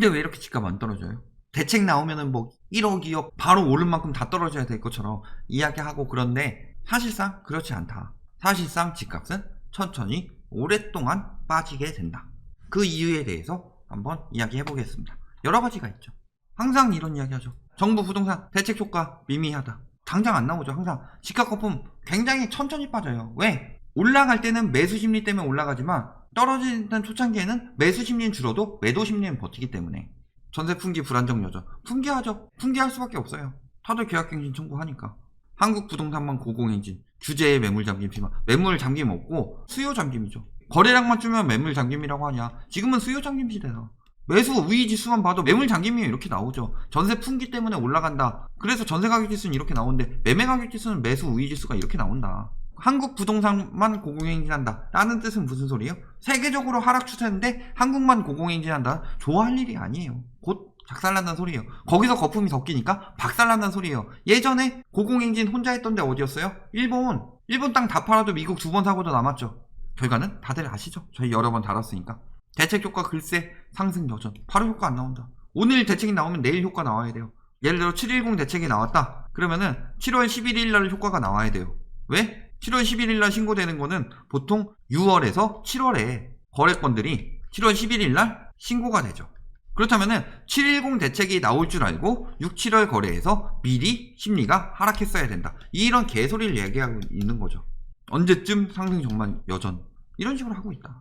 근데 왜 이렇게 집값 안 떨어져요? 대책 나오면은 뭐 1억, 2억 바로 오른 만큼 다 떨어져야 될 것처럼 이야기하고 그런데 사실상 그렇지 않다. 사실상 집값은 천천히 오랫동안 빠지게 된다. 그 이유에 대해서 한번 이야기해 보겠습니다. 여러 가지가 있죠. 항상 이런 이야기 하죠. 정부 부동산 대책 효과 미미하다. 당장 안 나오죠. 항상 집값 거품 굉장히 천천히 빠져요. 왜? 올라갈 때는 매수 심리 때문에 올라가지만 떨어지는 초창기에는 매수 심리는 줄어도 매도 심리는 버티기 때문에 전세 품귀 불안정 여전 품귀하죠. 품귀할 수밖에 없어요. 다들 계약갱신 청구하니까. 한국 부동산만 고공행진 규제에 매물 잠김 심한 매물 잠김 없고 수요 잠김이죠. 거래량만 주면 매물 잠김이라고 하냐. 지금은 수요 잠김 시대다. 매수 우위 지수만 봐도 매물 잠김이 이렇게 나오죠. 전세 품귀 때문에 올라간다. 그래서 전세 가격 지수는 이렇게 나오는데 매매 가격 지수는 매수 우위 지수가 이렇게 나온다. 한국 부동산만 고공행진한다 라는 뜻은 무슨 소리예요? 세계적으로 하락 추세인데 한국만 고공행진한다? 좋아할 일이 아니에요. 곧 작살난다는 소리예요. 거기서 거품이 섞이니까 박살난다는 소리예요. 예전에 고공행진 혼자 했던 데 어디였어요? 일본 땅 다 팔아도 미국 2번 사고도 남았죠. 결과는 다들 아시죠? 저희 여러 번 다뤘으니까. 대책 효과 글쎄 상승 여전 바로 효과 안 나온다. 오늘 대책이 나오면 내일 효과 나와야 돼요. 예를 들어 710 대책이 나왔다 그러면은 7월 11일 날 효과가 나와야 돼요. 왜? 7월 11일 날 신고되는 거는 보통 6월에서 7월에 거래건들이 7월 11일 날 신고가 되죠. 그렇다면은 710 대책이 나올 줄 알고 6, 7월 거래에서 미리 심리가 하락했어야 된다. 이런 개소리를 얘기하고 있는 거죠. 언제쯤 상승 전망 여전 이런 식으로 하고 있다.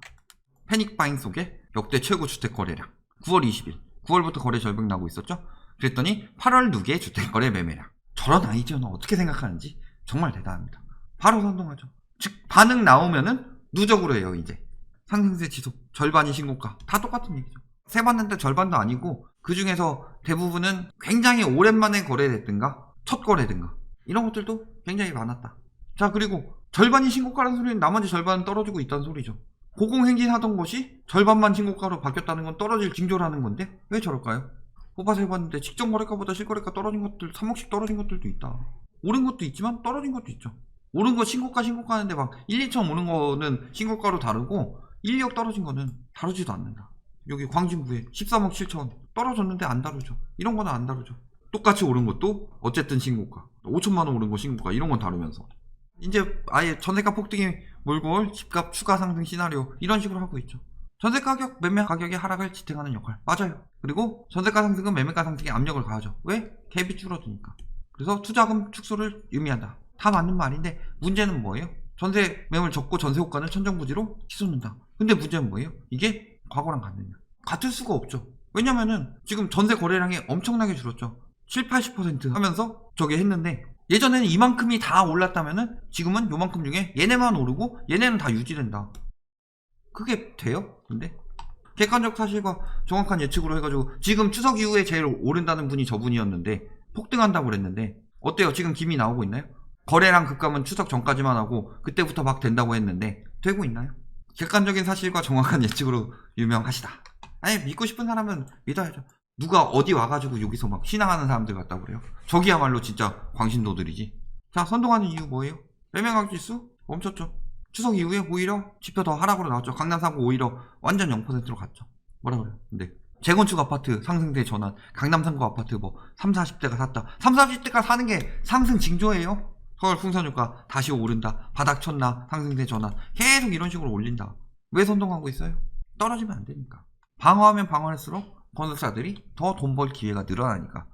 패닉 바잉 속에 역대 최고 주택 거래량 9월 20일 9월부터 거래 절벽 나고 있었죠. 그랬더니 8월 누계 주택 거래 매매량. 저런 아이디어는 어떻게 생각하는지 정말 대단합니다. 바로 선동하죠. 즉 반응 나오면은 누적으로 해요. 이제 상승세 지속 절반이 신고가 다 똑같은 얘기죠. 세 봤는데 절반도 아니고 그 중에서 대부분은 굉장히 오랜만에 거래됐든가 첫 거래든가 이런 것들도 굉장히 많았다. 자 그리고 절반이 신고가라는 소리는 나머지 절반은 떨어지고 있다는 소리죠. 고공행진하던 것이 절반만 신고가로 바뀌었다는 건 떨어질 징조라는 건데 왜 저럴까요? 뽑아서 해봤는데 직전 거래가보다 실거래가 떨어진 것들 3억씩 떨어진 것들도 있다. 오른 것도 있지만 떨어진 것도 있죠. 오른 거 신고가 하는데 막 1, 2천 오른 거는 신고가로 다르고 1, 2억 떨어진 거는 다루지도 않는다. 여기 광진구에 13억 7천 떨어졌는데 안 다루죠. 이런 거는 안 다루죠. 똑같이 오른 것도 어쨌든 신고가 5천만 원 오른 거 신고가 이런 건 다루면서 이제 아예 전세가 폭등이 몰고 올 집값 추가 상승 시나리오 이런 식으로 하고 있죠. 전세 가격, 매매 가격의 하락을 지탱하는 역할 맞아요. 그리고 전세가 상승은 매매가 상승에 압력을 가하죠. 왜? 갭이 줄어드니까. 그래서 투자금 축소를 의미한다. 다 맞는 말인데 문제는 뭐예요? 전세 매물 적고 전세 호가는 천정부지로 치솟는다. 근데 문제는 뭐예요? 이게 과거랑 같느냐? 같을 수가 없죠. 왜냐면은 지금 전세 거래량이 엄청나게 줄었죠. 7, 80% 하면서 저게 했는데 예전에는 이만큼이 다 올랐다면은 지금은 요만큼 중에 얘네만 오르고 얘네는 다 유지된다. 그게 돼요? 근데 객관적 사실과 정확한 예측으로 해가지고 지금 추석 이후에 제일 오른다는 분이 저분이었는데 폭등한다고 그랬는데 어때요? 지금 김이 나오고 있나요? 거래량 급감은 추석 전까지만 하고 그때부터 막 된다고 했는데 되고 있나요? 객관적인 사실과 정확한 예측으로 유명하시다. 아니 믿고 싶은 사람은 믿어야죠. 누가 어디 와가지고 여기서 막 신앙하는 사람들 같다고 그래요? 저기야말로 진짜 광신도들이지. 자 선동하는 이유 뭐예요? 매매가격 지수 멈췄죠. 추석 이후에 오히려 지표 더 하락으로 나왔죠. 강남 3구 오히려 완전 0%로 갔죠. 뭐라 그래요? 근데 재건축 아파트 상승세 전환 강남 3구 아파트 뭐 3, 40대가 샀다. 3, 40대가 사는 게 상승 징조예요. 서울 풍선유가 다시 오른다. 바닥 쳤나. 상승세 전환. 계속 이런 식으로 올린다. 왜 선동하고 있어요? 떨어지면 안 되니까. 방어하면 방어할수록 건설사들이 더 돈 벌 기회가 늘어나니까.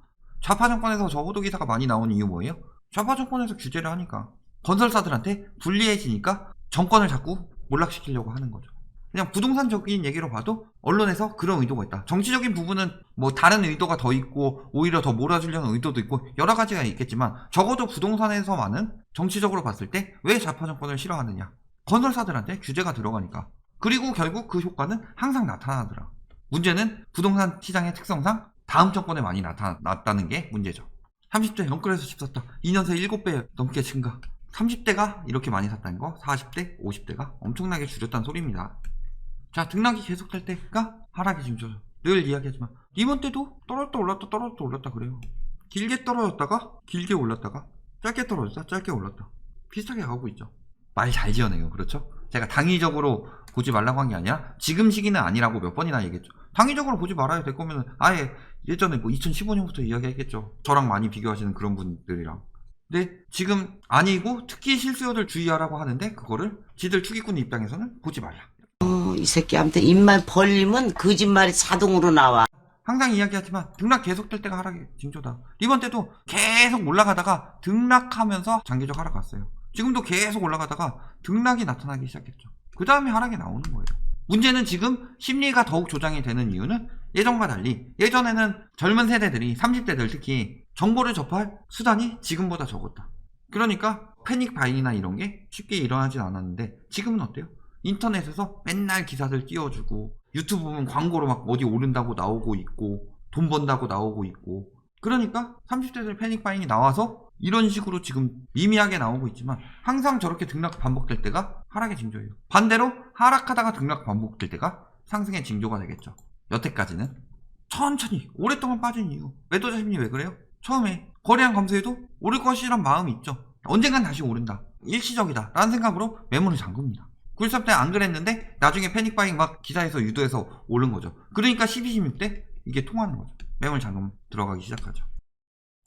좌파 정권에서 저호도 기사가 많이 나오는 이유 뭐예요? 좌파 정권에서 규제를 하니까. 건설사들한테 불리해지니까 정권을 자꾸 몰락시키려고 하는 거죠. 그냥 부동산적인 얘기로 봐도 언론에서 그런 의도가 있다. 정치적인 부분은 뭐 다른 의도가 더 있고 오히려 더 몰아주려는 의도도 있고 여러 가지가 있겠지만 적어도 부동산에서만은 정치적으로 봤을 때 왜 좌파 정권을 싫어하느냐. 건설사들한테 규제가 들어가니까. 그리고 결국 그 효과는 항상 나타나더라. 문제는 부동산 시장의 특성상 다음 정권에 많이 나타났다는 게 문제죠. 30대 영끌에서 집 샀다. 2년 새 7배 넘게 증가. 30대가 이렇게 많이 샀다는 거 40대, 50대가 엄청나게 줄였다는 소리입니다. 자 등락이 계속될 때가 하락의 징조죠. 늘 이야기하지만 이번 때도 떨어졌다 올랐다 떨어졌다 올랐다 그래요. 길게 떨어졌다가 길게 올랐다가 짧게 떨어졌다 짧게 올랐다 비슷하게 가고 있죠. 말 잘 지어내요. 그렇죠? 제가 당위적으로 보지 말라고 한 게 아니라 지금 시기는 아니라고 몇 번이나 얘기했죠. 당위적으로 보지 말아야 될 거면 아예 예전에 뭐 2015년부터 이야기했겠죠. 저랑 많이 비교하시는 그런 분들이랑. 근데 지금 아니고 특히 실수요들 주의하라고 하는데 그거를 지들 투기꾼 입장에서는 보지 말라. 이 새끼한테 입만 벌리면 거짓말이 자동으로 나와. 항상 이야기하지만 등락 계속될 때가 하락의 징조다. 이번 때도 계속 올라가다가 등락하면서 장기적 하락 갔어요. 지금도 계속 올라가다가 등락이 나타나기 시작했죠. 그 다음에 하락이 나오는 거예요. 문제는 지금 심리가 더욱 조장이 되는 이유는 예전과 달리 예전에는 젊은 세대들이 30대들 특히 정보를 접할 수단이 지금보다 적었다. 그러니까 패닉 바잉이나 이런 게 쉽게 일어나진 않았는데 지금은 어때요? 인터넷에서 맨날 기사들 띄워주고 유튜브 보면 광고로 막 어디 오른다고 나오고 있고 돈 번다고 나오고 있고 그러니까 30대들 패닉 바잉이 나와서 이런 식으로 지금 미미하게 나오고 있지만 항상 저렇게 등락 반복될 때가 하락의 징조예요. 반대로 하락하다가 등락 반복될 때가 상승의 징조가 되겠죠. 여태까지는 천천히 오랫동안 빠진 이유 매도자 심리 왜 그래요? 처음에 거래량 감소해도 오를 것이란 마음이 있죠. 언젠간 다시 오른다 일시적이다 라는 생각으로 매물을 잠급니다. 93때 안 그랬는데 나중에 패닉바잉 막 기사에서 유도해서 오른 거죠. 그러니까 12, 16때 이게 통하는 거죠. 매물 잠금 들어가기 시작하죠.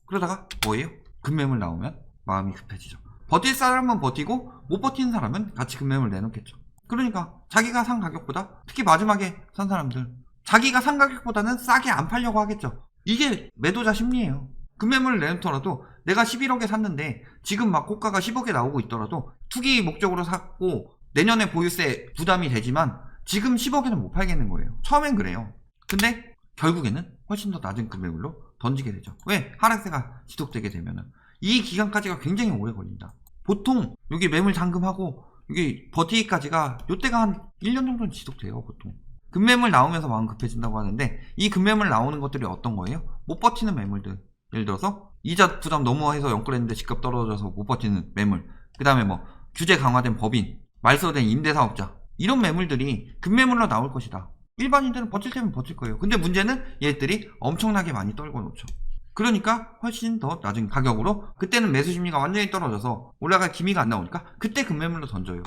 그러다가 뭐예요? 급매물 나오면 마음이 급해지죠. 버틸 사람은 버티고 못 버티는 사람은 같이 급매물 내놓겠죠. 그러니까 자기가 산 가격보다 특히 마지막에 산 사람들 자기가 산 가격보다는 싸게 안 팔려고 하겠죠. 이게 매도자 심리예요. 급매물을 내놓더라도 내가 11억에 샀는데 지금 막 고가가 10억에 나오고 있더라도 투기 목적으로 샀고 내년에 보유세 부담이 되지만 지금 10억에는 못 팔겠는 거예요. 처음엔 그래요. 근데 결국에는 훨씬 더 낮은 금매물로 던지게 되죠. 왜? 하락세가 지속되게 되면은 이 기간까지가 굉장히 오래 걸린다. 보통 여기 매물 잠금하고 여기 버티기까지가 요때가 한 1년 정도는 지속돼요. 보통 급매물 나오면서 마음 급해진다고 하는데 이 급매물 나오는 것들이 어떤 거예요? 못 버티는 매물들. 예를 들어서 이자 부담 너무 해서 연끌했는데 집값 떨어져서 못 버티는 매물. 그 다음에 뭐 규제 강화된 법인 말소된 임대사업자 이런 매물들이 급매물로 나올 것이다. 일반인들은 버틸 때면 버틸 거예요. 근데 문제는 얘들이 엄청나게 많이 떨궈 놓죠. 그러니까 훨씬 더 낮은 가격으로 그때는 매수 심리가 완전히 떨어져서 올라갈 기미가 안 나오니까 그때 급매물로 던져요.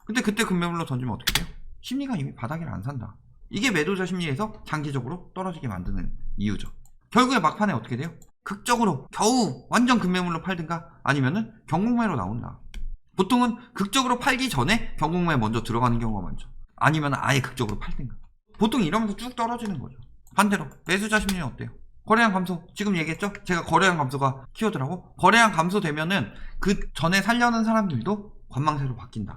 근데 그때 급매물로 던지면 어떻게 돼요? 심리가 이미 바닥을 안 산다. 이게 매도자 심리에서 장기적으로 떨어지게 만드는 이유죠. 결국에 막판에 어떻게 돼요? 극적으로 겨우 완전 급매물로 팔든가 아니면은 경공매로 나온다. 보통은 극적으로 팔기 전에 경공매에 먼저 들어가는 경우가 많죠. 아니면 아예 극적으로 팔든가. 보통 이러면서 쭉 떨어지는 거죠. 반대로 매수자 심리는 어때요? 거래량 감소. 지금 얘기했죠? 제가 거래량 감소가 키워드라고. 거래량 감소되면은 그 전에 살려는 사람들도 관망세로 바뀐다.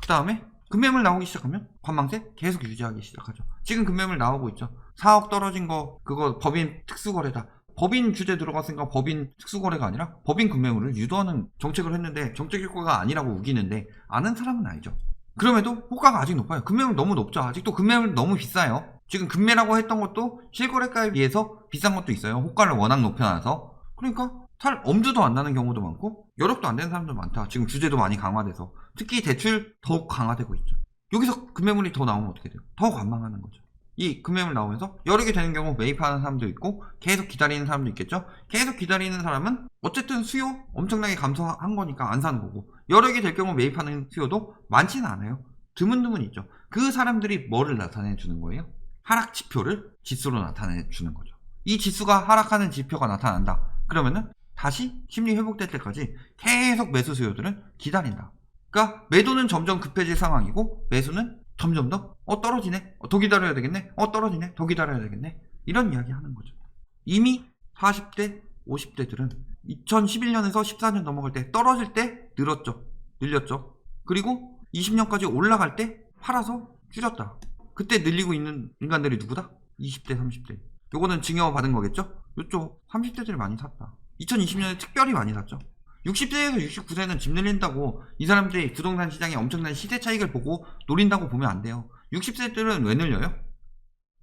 그 다음에 급매물 나오기 시작하면 관망세 계속 유지하기 시작하죠. 지금 급매물 나오고 있죠. 4억 떨어진 거 그거 법인 특수거래다. 법인 규제 들어갔으니까 법인 특수거래가 아니라 법인 급매물을 유도하는 정책을 했는데 정책 효과가 아니라고 우기는데 아는 사람은 알죠. 그럼에도 호가가 아직 높아요. 급매물 너무 높죠. 아직도 급매물 너무 비싸요. 지금 급매라고 했던 것도 실거래가에 비해서 비싼 것도 있어요. 호가를 워낙 높여놔서. 그러니까 살 엄두도 안 나는 경우도 많고 여력도 안 되는 사람도 많다. 지금 규제도 많이 강화돼서 특히 대출 더욱 강화되고 있죠. 여기서 급매물이 더 나오면 어떻게 돼요? 더 관망하는 거죠. 이 급매물 나오면서 여력이 되는 경우 매입하는 사람도 있고 계속 기다리는 사람도 있겠죠. 계속 기다리는 사람은 어쨌든 수요 엄청나게 감소한 거니까 안 사는 거고 여력이 될 경우 매입하는 수요도 많지는 않아요. 드문드문 있죠. 그 사람들이 뭐를 나타내 주는 거예요? 하락 지표를 지수로 나타내 주는 거죠. 이 지수가 하락하는 지표가 나타난다. 그러면은 다시 심리 회복될 때까지 계속 매수 수요들은 기다린다. 그러니까 매도는 점점 급해질 상황이고 매수는 점점 더 떨어지네. 더 기다려야 되겠네. 떨어지네. 더 기다려야 되겠네. 이런 이야기 하는 거죠. 이미 40대, 50대들은 2011년에서 14년 넘어갈 때 떨어질 때 늘렸죠. 그리고 20년까지 올라갈 때 팔아서 줄였다. 그때 늘리고 있는 인간들이 누구다? 20대, 30대. 요거는 증여받은 거겠죠? 요쪽 30대들이 많이 샀다. 2020년에 특별히 많이 샀죠. 60세에서 69세는 집 늘린다고 이 사람들이 부동산 시장에 엄청난 시세 차익을 보고 노린다고 보면 안 돼요. 60세들은 왜 늘려요?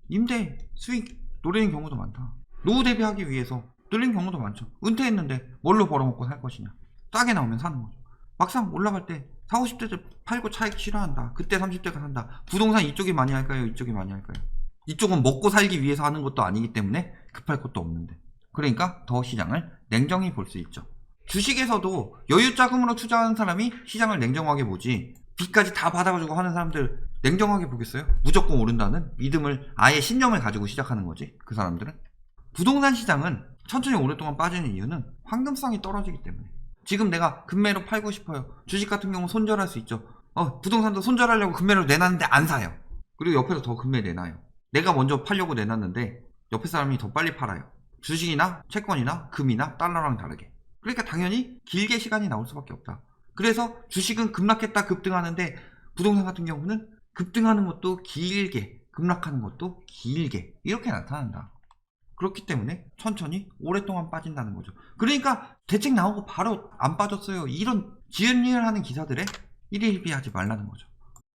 임대, 수익 노리는 경우도 많다. 노후 대비하기 위해서 늘린 경우도 많죠. 은퇴했는데 뭘로 벌어먹고 살 것이냐. 싸게 나오면 사는 거죠. 막상 올라갈 때 40, 50대들 팔고 차익 싫어한다. 그때 30대가 산다. 부동산 이쪽이 많이 할까요? 이쪽이 많이 할까요? 이쪽은 먹고 살기 위해서 하는 것도 아니기 때문에 급할 것도 없는데. 그러니까 더 시장을 냉정히 볼 수 있죠. 주식에서도 여유 자금으로 투자하는 사람이 시장을 냉정하게 보지 빚까지 다 받아가지고 하는 사람들 냉정하게 보겠어요? 무조건 오른다는 믿음을 아예 신념을 가지고 시작하는 거지 그 사람들은. 부동산 시장은 천천히 오랫동안 빠지는 이유는 황금성이 떨어지기 때문에. 지금 내가 금매로 팔고 싶어요. 주식 같은 경우 손절할 수 있죠. 부동산도 손절하려고 금매로 내놨는데 안 사요. 그리고 옆에서 더 금매 내놔요. 내가 먼저 팔려고 내놨는데 옆에 사람이 더 빨리 팔아요. 주식이나 채권이나 금이나 달러랑 다르게. 그러니까 당연히 길게 시간이 나올 수밖에 없다. 그래서 주식은 급락했다 급등하는데 부동산 같은 경우는 급등하는 것도 길게, 급락하는 것도 길게 이렇게 나타난다. 그렇기 때문에 천천히 오랫동안 빠진다는 거죠. 그러니까 대책 나오고 바로 안 빠졌어요. 이런 지은리을하는 기사들에 일희일비하지 말라는 거죠.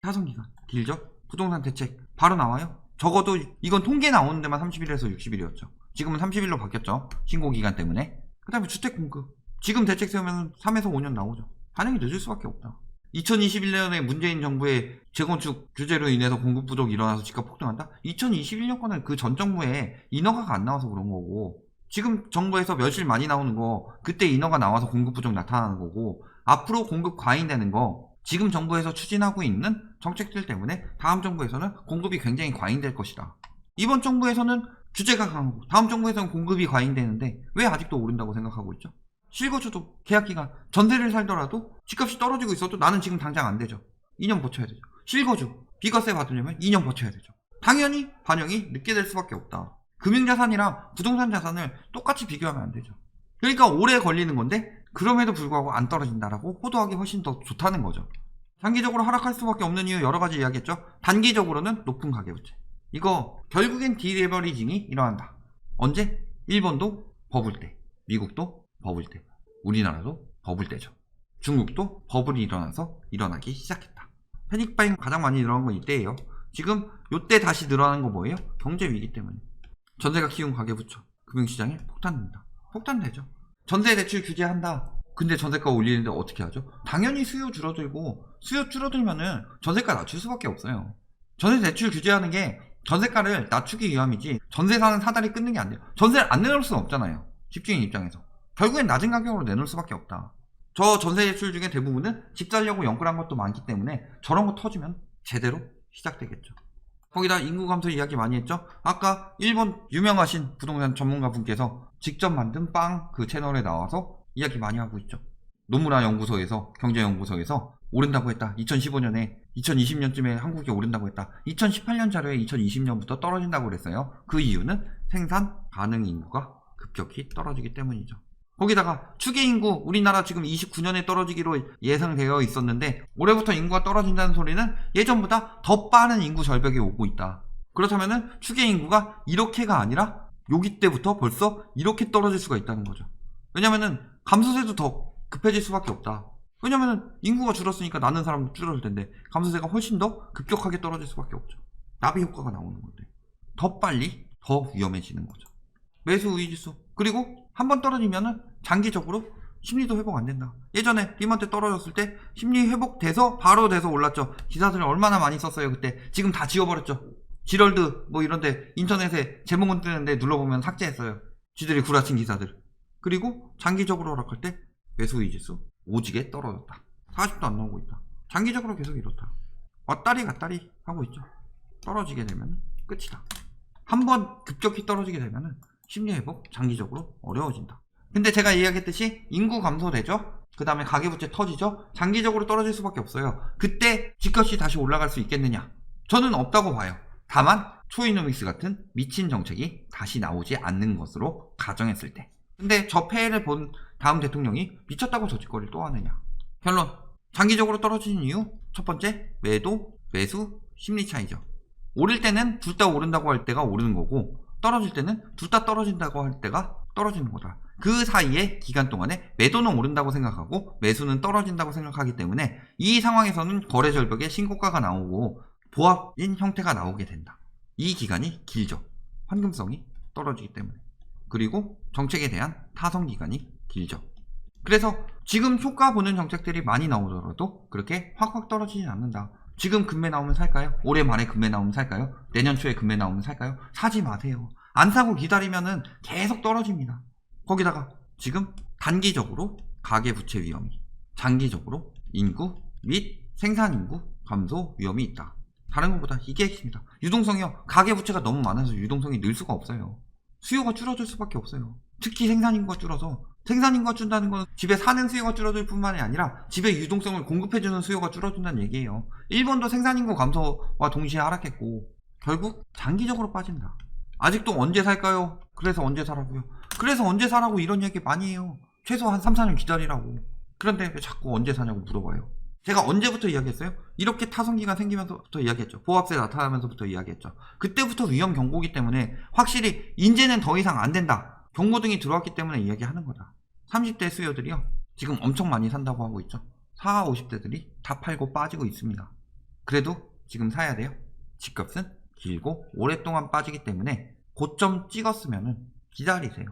타성기간 길죠? 부동산 대책 바로 나와요. 적어도 이건 통계 나오는 데만 30일에서 60일이었죠. 지금은 30일로 바뀌었죠. 신고기간 때문에. 그 다음에 주택 공급. 지금 대책 세우면 3에서 5년 나오죠. 반영이 늦을 수밖에 없다. 2021년에 문재인 정부의 재건축 규제로 인해서 공급 부족이 일어나서 집값 폭등한다? 2021년 거는 그 전 정부에 인허가가 안 나와서 그런 거고, 지금 정부에서 며칠 많이 나오는 거 그때 인허가 나와서 공급 부족 나타나는 거고, 앞으로 공급 과잉되는 거 지금 정부에서 추진하고 있는 정책들 때문에 다음 정부에서는 공급이 굉장히 과잉될 것이다. 이번 정부에서는 규제가 강하고 다음 정부에서는 공급이 과잉되는데 왜 아직도 오른다고 생각하고 있죠? 실거주도 계약기간 전세를 살더라도 집값이 떨어지고 있어도 나는 지금 당장 안 되죠. 2년 버텨야 되죠. 실거주 비과세 받으려면 2년 버텨야 되죠. 당연히 반영이 늦게 될 수밖에 없다. 금융자산이랑 부동산 자산을 똑같이 비교하면 안 되죠. 그러니까 오래 걸리는 건데 그럼에도 불구하고 안 떨어진다라고 호도하기 훨씬 더 좋다는 거죠. 장기적으로 하락할 수밖에 없는 이유 여러 가지 이야기했죠. 단기적으로는 높은 가계부채. 이거 결국엔 디레버리징이 일어난다. 언제? 일본도 버블 때, 미국도 버블 때, 우리나라도 버블 때죠. 중국도 버블이 일어나기 시작했다. 패닉바잉 가장 많이 늘어난 건 이때예요. 지금 요때 다시 늘어나는 거 뭐예요? 경제 위기 때문에. 전세가 키운 가계부채, 금융시장에 폭탄된다. 폭탄되죠. 전세 대출 규제한다. 근데 전세가 올리는데 어떻게 하죠? 당연히 수요 줄어들고, 수요 줄어들면은 전세가 낮출 수밖에 없어요. 전세 대출 규제하는 게 전세가를 낮추기 위함이지 전세 사는 사다리 끊는 게 안 돼요. 전세를 안 내놓을 수는 없잖아요. 집주인 입장에서. 결국엔 낮은 가격으로 내놓을 수밖에 없다. 저 전세 대출 중에 대부분은 집 살려고 연끌한 것도 많기 때문에 저런 거 터지면 제대로 시작되겠죠. 거기다 인구 감소 이야기 많이 했죠. 아까 일본 유명하신 부동산 전문가 분께서 직접 만든 빵 그 채널에 나와서 이야기 많이 하고 있죠. 노무라 연구소에서 경제연구소에서 오른다고 했다. 2015년에 2020년쯤에 한국이 오른다고 했다. 2018년 자료에 2020년부터 떨어진다고 그랬어요. 그 이유는 생산 가능 인구가 급격히 떨어지기 때문이죠. 거기다가 추계 인구 우리나라 지금 29년에 떨어지기로 예상되어 있었는데 올해부터 인구가 떨어진다는 소리는 예전보다 더 빠른 인구 절벽에 오고 있다. 그렇다면은 추계 인구가 이렇게가 아니라 여기 때부터 벌써 이렇게 떨어질 수가 있다는 거죠. 왜냐면은 감소세도 더 급해질 수밖에 없다. 왜냐면은 인구가 줄었으니까 낳는 사람도 줄어들 텐데 감소세가 훨씬 더 급격하게 떨어질 수밖에 없죠. 나비 효과가 나오는 건데 더 빨리 더 위험해지는 거죠. 매수 우위지수. 그리고 한번 떨어지면은 장기적으로 심리도 회복 안 된다. 예전에 리먼 때 떨어졌을 때 심리 회복돼서 바로 돼서 올랐죠. 기사들을 얼마나 많이 썼어요 그때. 지금 다 지워버렸죠. 지럴드 뭐 이런데 인터넷에 제목은 뜨는데 눌러보면 삭제했어요. 쥐들이 구라친 기사들. 그리고 장기적으로 하락할 때 매수 우위지수 오지게 떨어졌다. 40도 안 나오고 있다. 장기적으로 계속 이렇다. 왔다리 갔다리 하고 있죠. 떨어지게 되면 끝이다. 한번 급격히 떨어지게 되면은 심리 회복 장기적으로 어려워진다. 근데 제가 이야기했듯이 인구 감소되죠. 그 다음에 가계부채 터지죠. 장기적으로 떨어질 수밖에 없어요. 그때 집값이 다시 올라갈 수 있겠느냐? 저는 없다고 봐요. 다만 초이노믹스 같은 미친 정책이 다시 나오지 않는 것으로 가정했을 때. 근데 저 폐해를 본 다음 대통령이 미쳤다고 저짓거리를 또 하느냐? 결론. 장기적으로 떨어지는 이유 첫 번째 매도, 매수, 심리 차이죠. 오를 때는 둘 다 오른다고 할 때가 오르는 거고 떨어질 때는 둘 다 떨어진다고 할 때가 떨어지는 거다. 그 사이에 기간 동안에 매도는 오른다고 생각하고 매수는 떨어진다고 생각하기 때문에 이 상황에서는 거래 절벽에 신고가가 나오고 보합인 형태가 나오게 된다. 이 기간이 길죠. 환금성이 떨어지기 때문에. 그리고 정책에 대한 타성 기간이 길죠. 그래서 지금 효과 보는 정책들이 많이 나오더라도 그렇게 확확 떨어지진 않는다. 지금 금매 나오면 살까요? 올해 말에 금매 나오면 살까요? 내년 초에 금매 나오면 살까요? 사지 마세요. 안 사고 기다리면은 계속 떨어집니다. 거기다가 지금 단기적으로 가계부채 위험이, 장기적으로 인구 및 생산인구 감소 위험이 있다. 다른 것보다 이게 핵심이다. 유동성이요. 가계부채가 너무 많아서 유동성이 늘 수가 없어요. 수요가 줄어들 수밖에 없어요. 특히 생산인구가 줄어서, 생산인구가 줄다는 건 집에 사는 수요가 줄어들 뿐만이 아니라 집에 유동성을 공급해주는 수요가 줄어든다는 얘기예요. 일본도 생산인구 감소와 동시에 하락했고 결국 장기적으로 빠진다. 아직도 언제 살까요? 그래서 언제 사라고요? 그래서 언제 사라고 이런 얘기 많이 해요. 최소 한 3, 4년 기다리라고. 그런데 왜 자꾸 언제 사냐고 물어봐요. 제가 언제부터 이야기했어요? 이렇게 타성기가 생기면서부터 이야기했죠. 보합세 나타나면서부터 이야기했죠. 그때부터 위험 경고기 때문에 확실히 이제는 더 이상 안 된다. 경고등이 들어왔기 때문에 이야기하는 거다. 30대 수요들이요. 지금 엄청 많이 산다고 하고 있죠. 40, 50대들이 다 팔고 빠지고 있습니다. 그래도 지금 사야 돼요. 집값은 길고 오랫동안 빠지기 때문에 고점 찍었으면 기다리세요.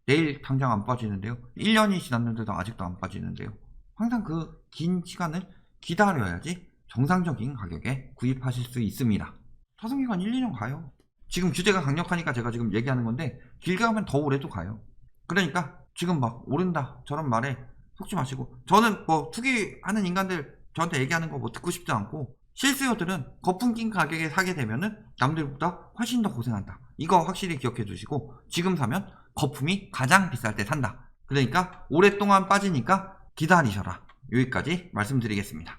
내일 당장 안 빠지는데요. 1년이 지났는데도 아직도 안 빠지는데요. 항상 그 긴 시간을 기다려야지 정상적인 가격에 구입하실 수 있습니다. 타성기간 1, 2년 가요. 지금 규제가 강력하니까 제가 지금 얘기하는 건데 길게 가면 더 오래도 가요. 그러니까 지금 막 오른다 저런 말에 속지 마시고, 저는 뭐 투기하는 인간들 저한테 얘기하는 거 뭐 듣고 싶지 않고, 실수요들은 거품 낀 가격에 사게 되면은 남들보다 훨씬 더 고생한다. 이거 확실히 기억해 두시고, 지금 사면 거품이 가장 비쌀 때 산다. 그러니까 오랫동안 빠지니까 기다리셔라. 여기까지 말씀드리겠습니다.